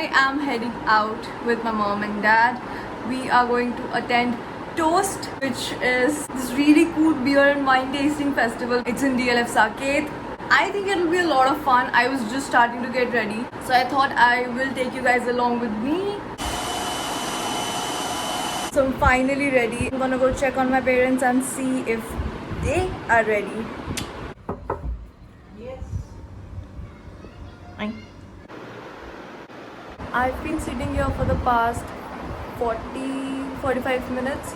I am heading out with my mom and dad. We are going to attend Toast, which is this really cool beer and wine tasting festival. It's in DLF Saket. I think it'll be a lot of fun. I was just starting to get ready, so I thought I will take you guys along with me. So I'm finally ready. I'm gonna go check on my parents and see if they are ready. Yes. Fine. I've been sitting here for the past 45 minutes.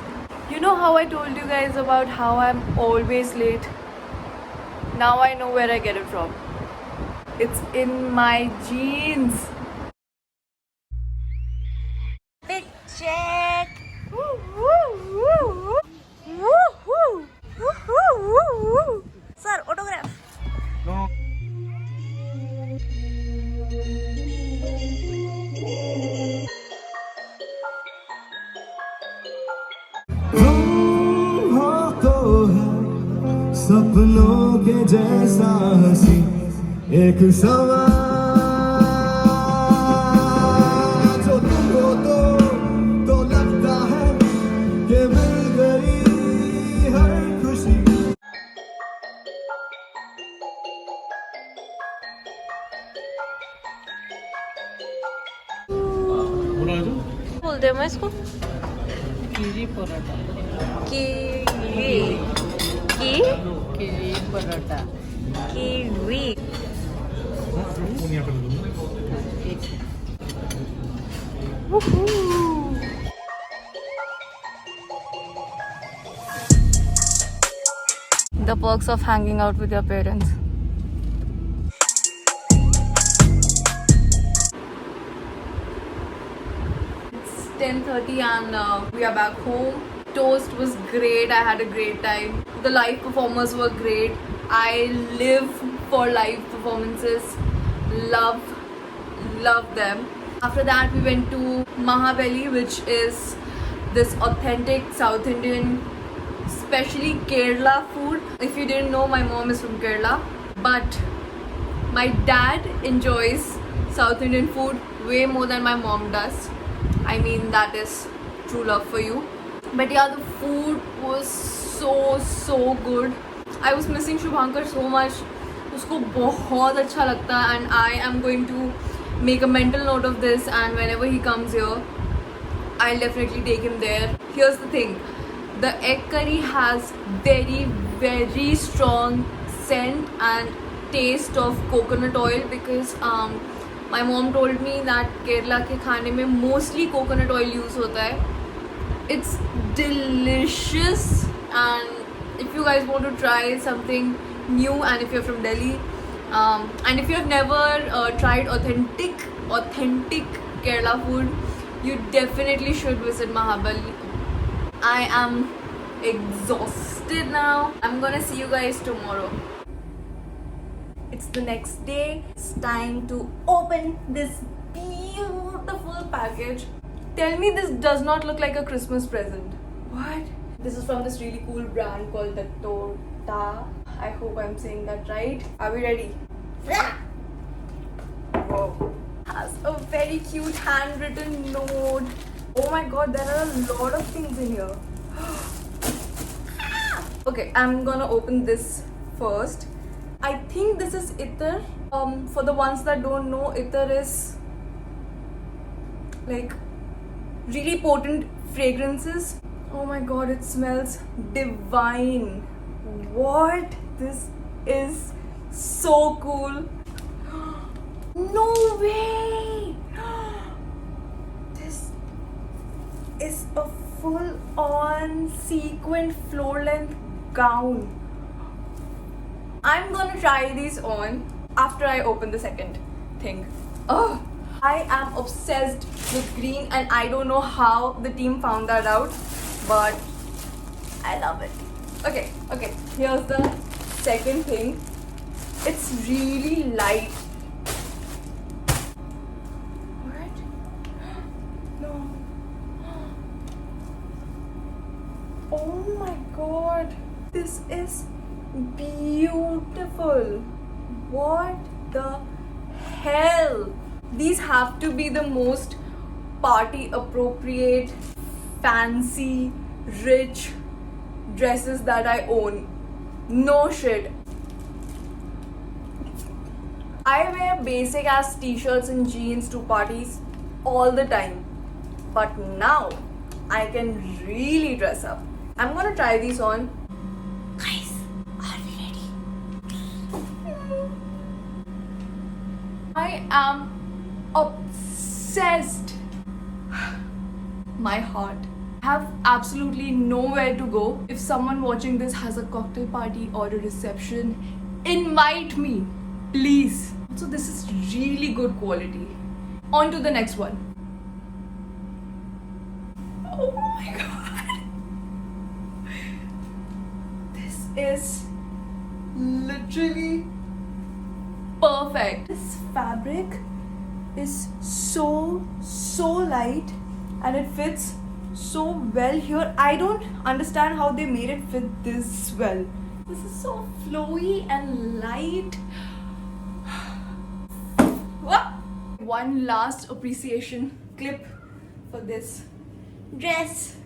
You know how I told you guys about how I'm always late? Now I know where I get it from. It's in my jeans. Big check. Woo, woo, woo. Woo, woo. Woo, woo, woo, woo. Sir, autograph. No. तुम हो तो है सपनों के जैसा हंसी एक समा जो तुम हो तो लगता है कि मिल गई हर खुशी बोलते हैं मैं इसको कीरी पराठा कीवी कीरी paratha kiwi The perks of hanging out with your parents. It's 10:30 and we are back home. Toast was great. I had a great time. The live performers were great. I live for live performances. Love them. After that, we went to Mahabali, which is this authentic South Indian, especially Kerala food. If you didn't know, my mom is from Kerala, but my dad enjoys South Indian food way more than my mom does. I mean, that is true love for you. But yeah, the food was so good. I was missing Shubhankar so much. उसको बहुत अच्छा लगता है, and I am going to make a mental note of this, and whenever he comes here, I'll definitely take him there. Here's the thing. The egg curry has very strong scent and taste of coconut oil because my mom told me that Kerala के खाने में mostly coconut oil use होता है. It's delicious, and if you guys want to try something new, and if you're from Delhi, and if you have never tried authentic Kerala food, you definitely should visit Mahabali. I am exhausted now. I'm gonna see you guys tomorrow. It's the next day. It's time to open this beautiful package. Tell me this does not look like a Christmas present. What? This is from this really cool brand called the Tota. I hope I'm saying that right. Are we ready? Whoa. Has a very cute handwritten note. Oh my god, there are a lot of things in here. Okay, I'm gonna open this first. I think this is Ittar. For the ones that don't know, Ittar is like really potent fragrances. Oh my god, it smells divine. What? This is so cool. No way! This is a full-on sequined floor-length gown. I'm gonna try these on after I open the second thing. Oh, I am obsessed with green, and I don't know how the team found that out, but I love it. Okay, here's the second thing. It's really light. What? No. Oh my god. This is beautiful. What the hell? These have to be the most party appropriate, fancy, rich dresses that I own. No shit. I wear basic ass t-shirts and jeans to parties all the time. But now I can really dress up. I'm gonna try these on. Guys, are we ready? I am obsessed. My heart. I have absolutely nowhere to go. If someone watching this has a cocktail party or a reception, invite me, please. So this is really good quality. On to the next one. Oh my god. This is literally perfect. This fabric is so light and it fits so well here. I don't understand how they made it fit this well. This is so flowy and light. One last appreciation clip for this dress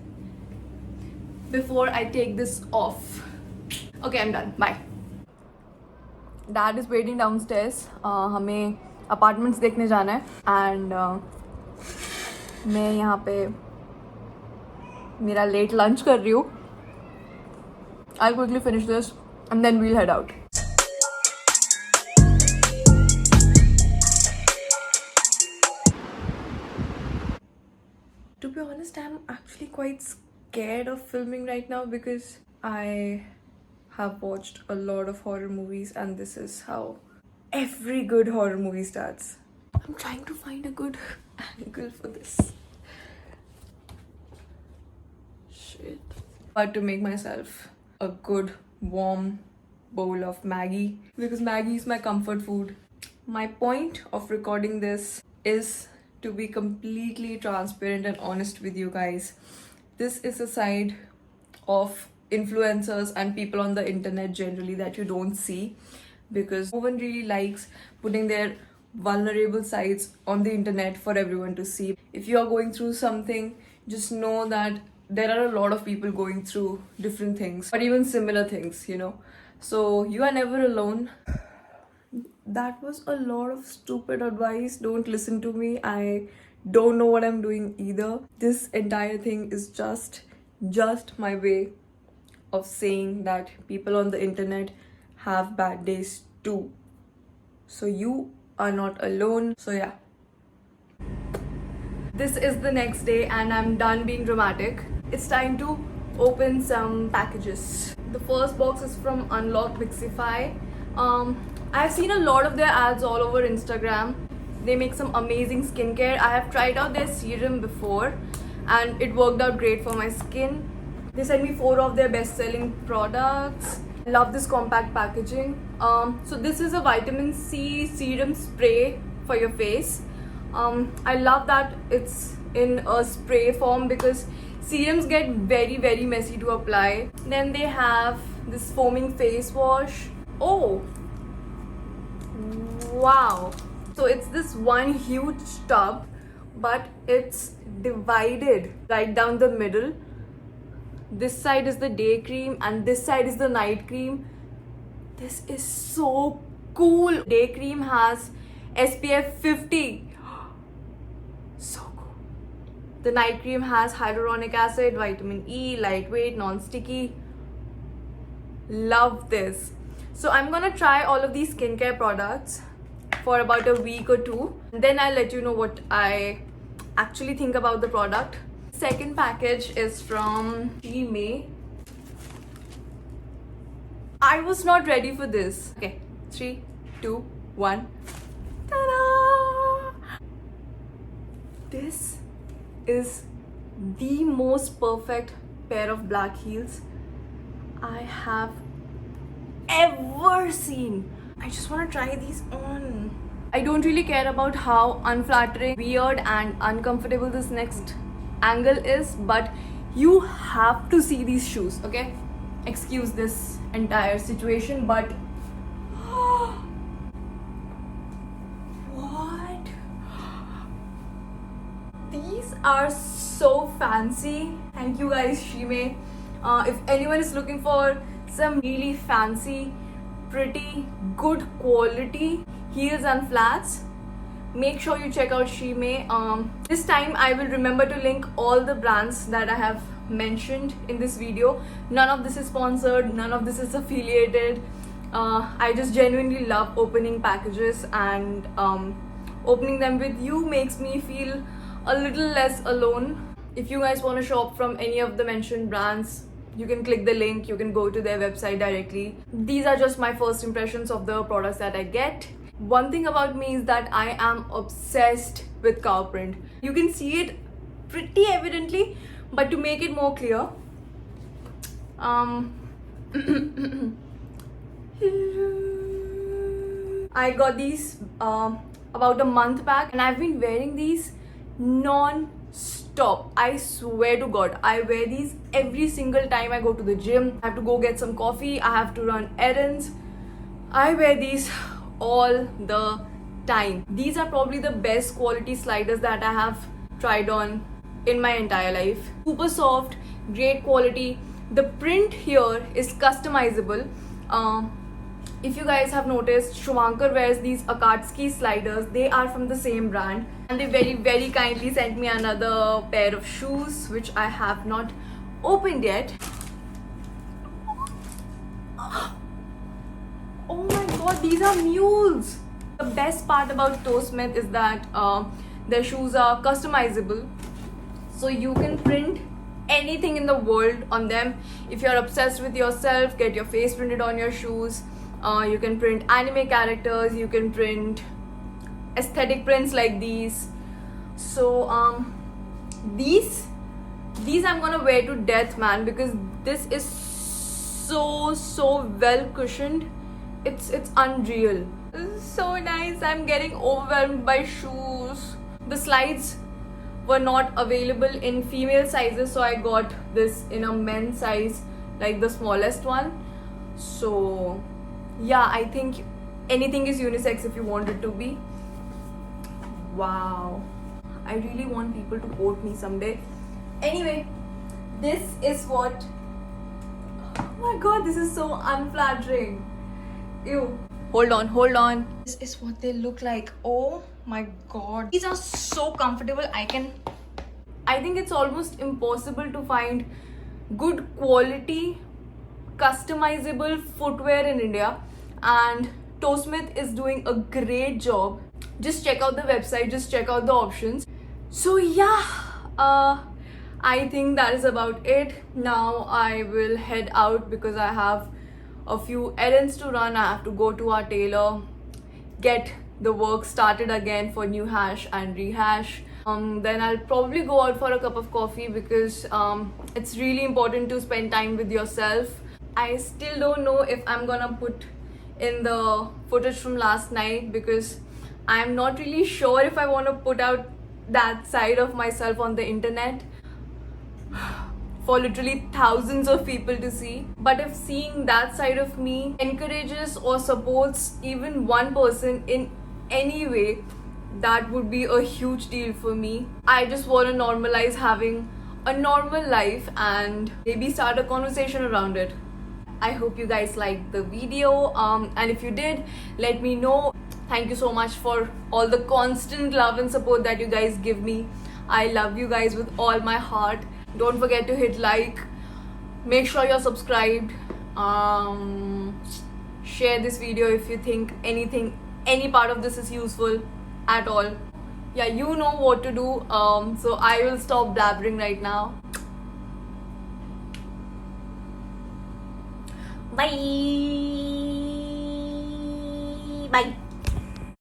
before I take this off. Okay, I'm done. Bye. Dad is waiting downstairs. हमें apartments देखने जाना है and मैं यहाँ पे मेरा late lunch कर रही हूँ. I'll quickly finish this and then we'll head out. To be honest, I'm actually quite scared of filming right now because I have watched a lot of horror movies and this is how every good horror movie starts. I'm trying to find a good angle for this. Shit. But to make myself a good warm bowl of Maggie because Maggie is my comfort food. My point of recording this is to be completely transparent and honest with you guys. This is a side of influencers and people on the internet generally that you don't see because no one really likes putting their vulnerable sides on the internet for everyone to see. If you are going through something, just know that there are a lot of people going through different things or even similar things, you know. So you are never alone. That was a lot of stupid advice. Don't listen to me. I don't know what I'm doing either. This entire thing is just my way of saying that people on the internet have bad days too. So you are not alone. So yeah. This is the next day and I'm done being dramatic. It's time to open some packages. The first box is from Unlock Mixify. I've seen a lot of their ads all over Instagram. They make some amazing skincare. I have tried out their serum before and it worked out great for my skin. They sent me 4 of their best-selling products. Love this compact packaging. So this is a vitamin C serum spray for your face. I love that it's in a spray form because serums get very messy to apply. Then they have this foaming face wash. Oh, wow. So it's this one huge tub, but it's divided right down the middle. This side is the day cream and this side is the night cream. This is so cool. Day cream has SPF 50. So cool. The night cream has hyaluronic acid, vitamin E, lightweight, non-sticky. Love this. So I'm gonna try all of these skincare products for about a week or 2. Then I'll let you know what I actually think about the product. Second package is from Gmail. I was not ready for this. Okay, 3, 2, 1. Ta-da! This is the most perfect pair of black heels I have ever seen. I just want to try these on. I don't really care about how unflattering, weird and uncomfortable this next angle is, but you have to see these shoes, okay? Excuse this entire situation, but what? are so fancy. Thank you guys, Shime. If anyone is looking for some really fancy, pretty, good quality heels and flats, make sure you check out Shime. This time I will remember to link all the brands that I have mentioned in this video. None of this is sponsored, none of this is affiliated. I just genuinely love opening packages, and opening them with you makes me feel a little less alone. If you guys want to shop from any of the mentioned brands, you can click the link, you can go to their website directly. These are just my first impressions of the products that I get. One thing about me is that I am obsessed with cow print. You can see it pretty evidently, but to make it more clear, I got these about a month back, and I've been wearing these non-stop. I swear to God, I wear these every single time I go to the gym. I have to go get some coffee, I have to run errands. I wear these all the time. These are probably the best quality sliders that I have tried on in my entire life. Super soft, great quality. The print here is customizable. If you guys have noticed, Shubhankar wears these Akatsuki sliders. They are from the same brand, and they very kindly sent me another pair of shoes which I have not opened yet. Oh my god, these are mules! The best part about Toe Smith is that their shoes are customizable, so you can print anything in the world on them. If you're obsessed with yourself, get your face printed on your shoes. You can print anime characters, you can print aesthetic prints like these. So these I'm gonna wear to death, man, because this is so well cushioned. It's unreal. This is so nice. I'm getting overwhelmed by shoes. The slides were not available in female sizes, so I got this in a men's size, like the smallest one. So yeah, I think anything is unisex if you want it to be. Wow, I really want people to quote me someday. Anyway, this is what, oh my god, this is so unflattering. Ew. Hold on. This is what they look like. Oh my god, these are so comfortable. I think it's almost impossible to find good quality customizable footwear in India, and Toe Smith is doing a great job. Just check out the website, just check out the options. So yeah, I think that is about it. Now I will head out because I have a few errands to run. I have to go to our tailor, get the work started again for new hash and rehash. Then I'll probably go out for a cup of coffee because it's really important to spend time with yourself. I still don't know if I'm gonna put in the footage from last night because I'm not really sure if I want to put out that side of myself on the internet for literally thousands of people to see. But if seeing that side of me encourages or supports even one person in any way, that would be a huge deal for me. I just want to normalize having a normal life and maybe start a conversation around it. I hope you guys liked the video, and if you did, let me know. Thank you so much for all the constant love and support that you guys give me. I love you guys with all my heart. Don't forget to hit like, make sure you're subscribed, share this video if you think any part of this is useful at all. Yeah, you know what to do. So I will stop blabbering right now. Bye.